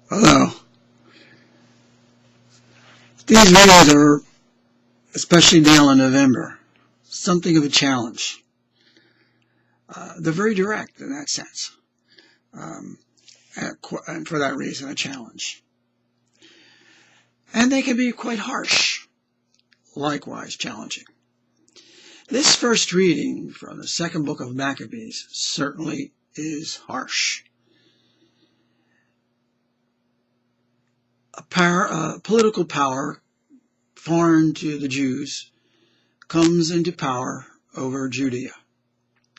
Hello. These videos are, especially now in November, something of a challenge. They're very direct in that sense, um, and for that reason, a challenge. And they can be quite harsh, likewise challenging. This first reading from the second book of Maccabees certainly is harsh. Political power foreign to the Jews comes into power over Judea,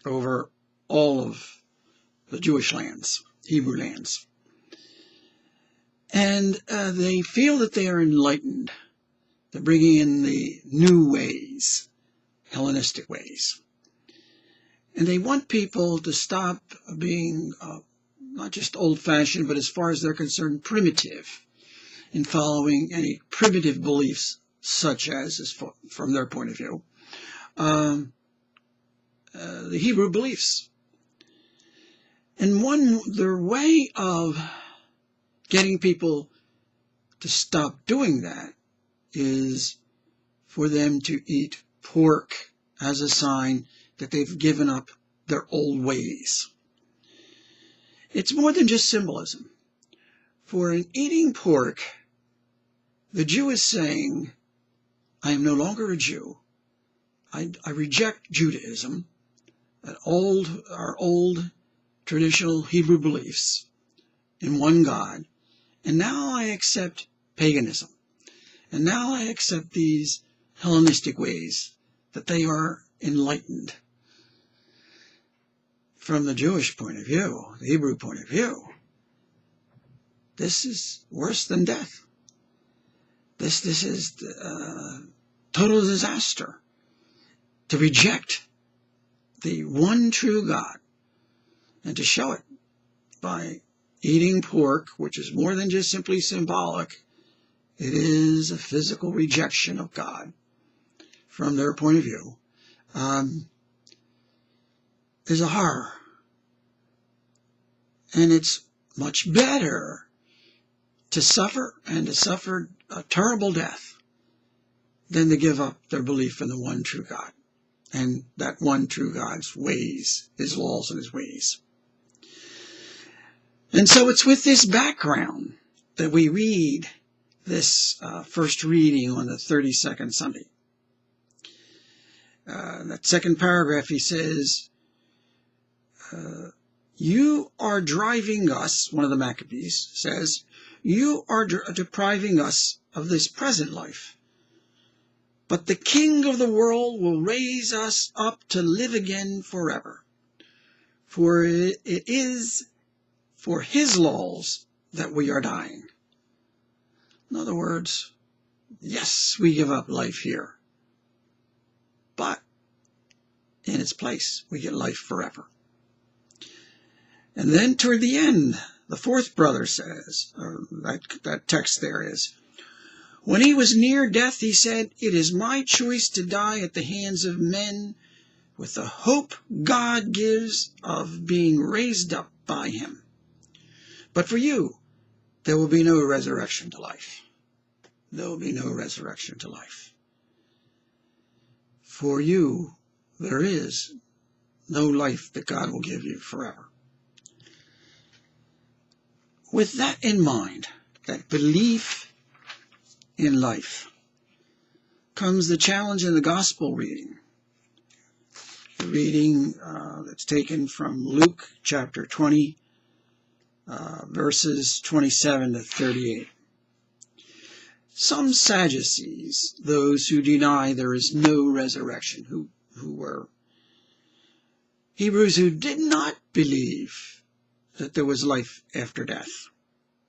over all of the Jewish lands, Hebrew lands. And they feel that they are enlightened. They're bringing in the new ways, Hellenistic ways. And they want people to stop being not just old-fashioned, but as far as they're concerned, primitive in following any primitive beliefs, such as from their point of view, the Hebrew beliefs. And their way of getting people to stop doing that is for them to eat pork as a sign that they've given up their old ways. It's more than just symbolism. For in eating pork, the Jew is saying, I am no longer a Jew. I reject Judaism, our old traditional Hebrew beliefs in one God, and now I accept paganism. And now I accept these Hellenistic ways, that they are enlightened. From the Jewish point of view, the Hebrew point of view, this is worse than death. This is total disaster. To reject the one true God and to show it by eating pork, which is more than just simply symbolic. It is a physical rejection of God from their point of view. Is a horror. And it's much better to suffer and to suffer a terrible death than to give up their belief in the one true God and that one true God's ways, his laws and his ways. And so it's with this background that we read this first reading on the 32nd Sunday. That second paragraph, he says, you are driving us, one of the Maccabees says, you are depriving us of this present life. But the King of the world will raise us up to live again forever. For it is for his laws that we are dying. In other words, yes, we give up life here. But in its place, we get life forever. And then toward the end, the fourth brother says, that text there is, when he was near death, he said, it is my choice to die at the hands of men with the hope God gives of being raised up by him. But for you, there will be no resurrection to life. There will be no resurrection to life. For you, there is no life that God will give you forever. With that in mind, that belief in life, comes the challenge in the gospel reading. The reading that's taken from Luke chapter 20, verses 27 to 38. Some Sadducees, those who deny there is no resurrection, who were Hebrews who did not believe that there was life after death.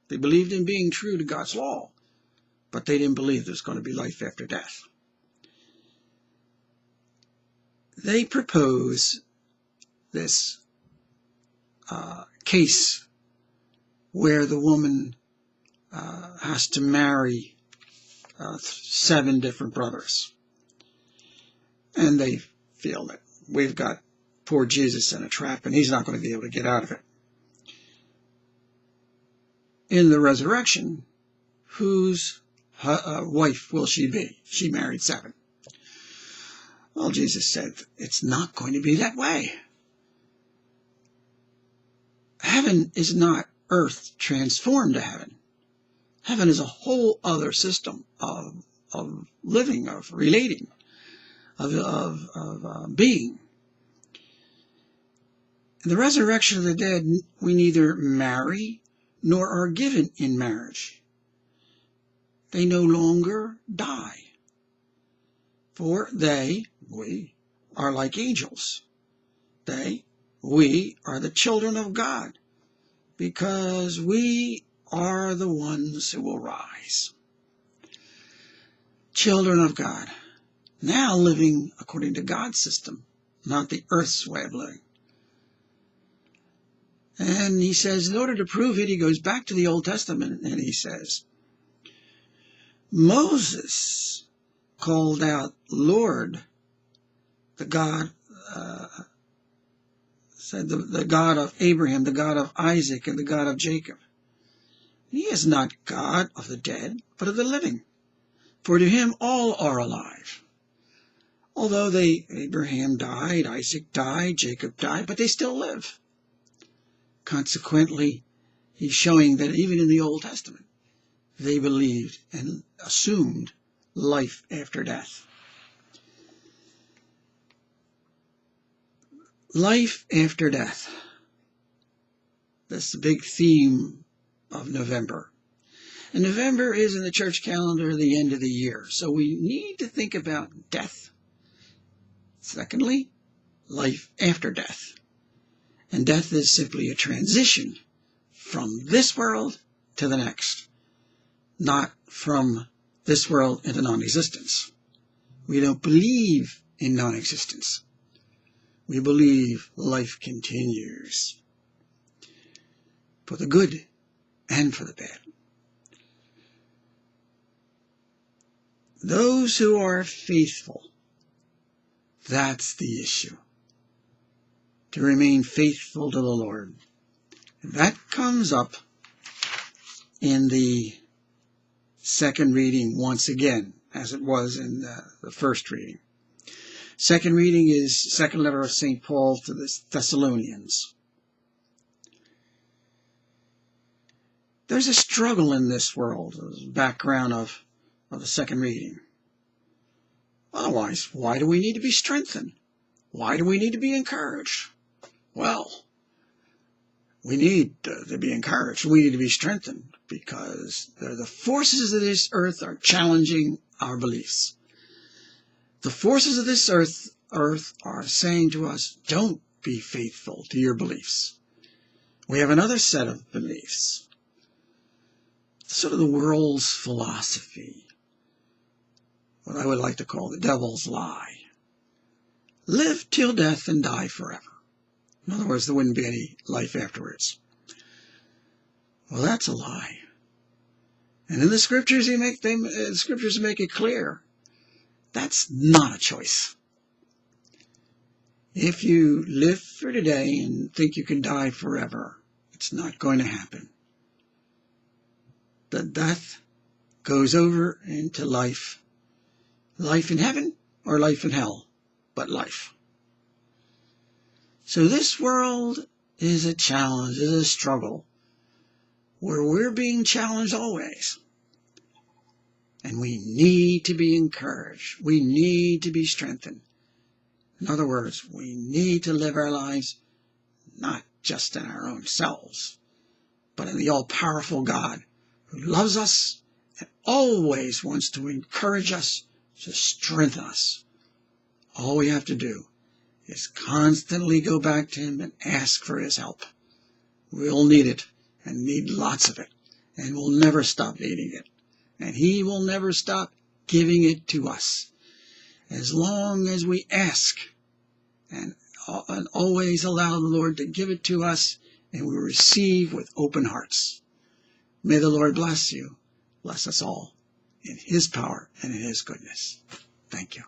They believed in being true to God's law, but they didn't believe there's going to be life after death. They propose this case where the woman has to marry 7 different brothers. And they feel that we've got poor Jesus in a trap and he's not going to be able to get out of it. in the resurrection, whose wife will she be? She married 7. Well, Jesus said, it's not going to be that way. Heaven is not earth transformed to heaven. Heaven is a whole other system of living, of relating, of being. In the resurrection of the dead, we neither marry nor are given in marriage. They no longer die. For we are like angels. We are the children of God, because we are the ones who will rise. Children of God, now living according to God's system, not the earth's way of living. And he says, in order to prove it, he goes back to the Old Testament and he says, Moses called out, Lord, the God, said the God of Abraham, the God of Isaac, and the God of Jacob. He is not God of the dead, but of the living. For to him all are alive. Although Abraham died, Isaac died, Jacob died, but they still live. Consequently, he's showing that even in the Old Testament, they believed and assumed life after death. Life after death. That's the big theme of November. And November is in the church calendar the end of the year. So we need to think about death. Secondly, life after death. And death is simply a transition from this world to the next, not from this world into non-existence. We don't believe in non-existence. We believe life continues for the good and for the bad. Those who are faithful, that's the issue. To remain faithful to the Lord. And that comes up in the second reading once again, as it was in the first reading. Second reading is second letter of St. Paul to the Thessalonians. There's a struggle in this world, the background of the second reading. Otherwise, why do we need to be strengthened? Why do we need to be encouraged? Well, we need to be encouraged. We need to be strengthened because the forces of this earth are challenging our beliefs. The forces of this earth are saying to us, don't be faithful to your beliefs. We have another set of beliefs. Sort of the world's philosophy. What I would like to call the devil's lie. Live till death and die forever. In other words, there wouldn't be any life afterwards. Well, that's a lie. And in the scriptures, scriptures make it clear. That's not a choice. If you live for today and think you can die forever, it's not going to happen. The death goes over into life. Life in heaven or life in hell, but life. So this world is a challenge, is a struggle, where we're being challenged always. And we need to be encouraged. We need to be strengthened. In other words, we need to live our lives not just in our own selves, but in the all-powerful God who loves us and always wants to encourage us, to strengthen us. All we have to do is constantly go back to him and ask for his help. We'll need it and need lots of it, and we'll never stop needing it. And he will never stop giving it to us as long as we ask and always allow the Lord to give it to us and we receive with open hearts. May the Lord bless you, bless us all in his power and in his goodness. Thank you.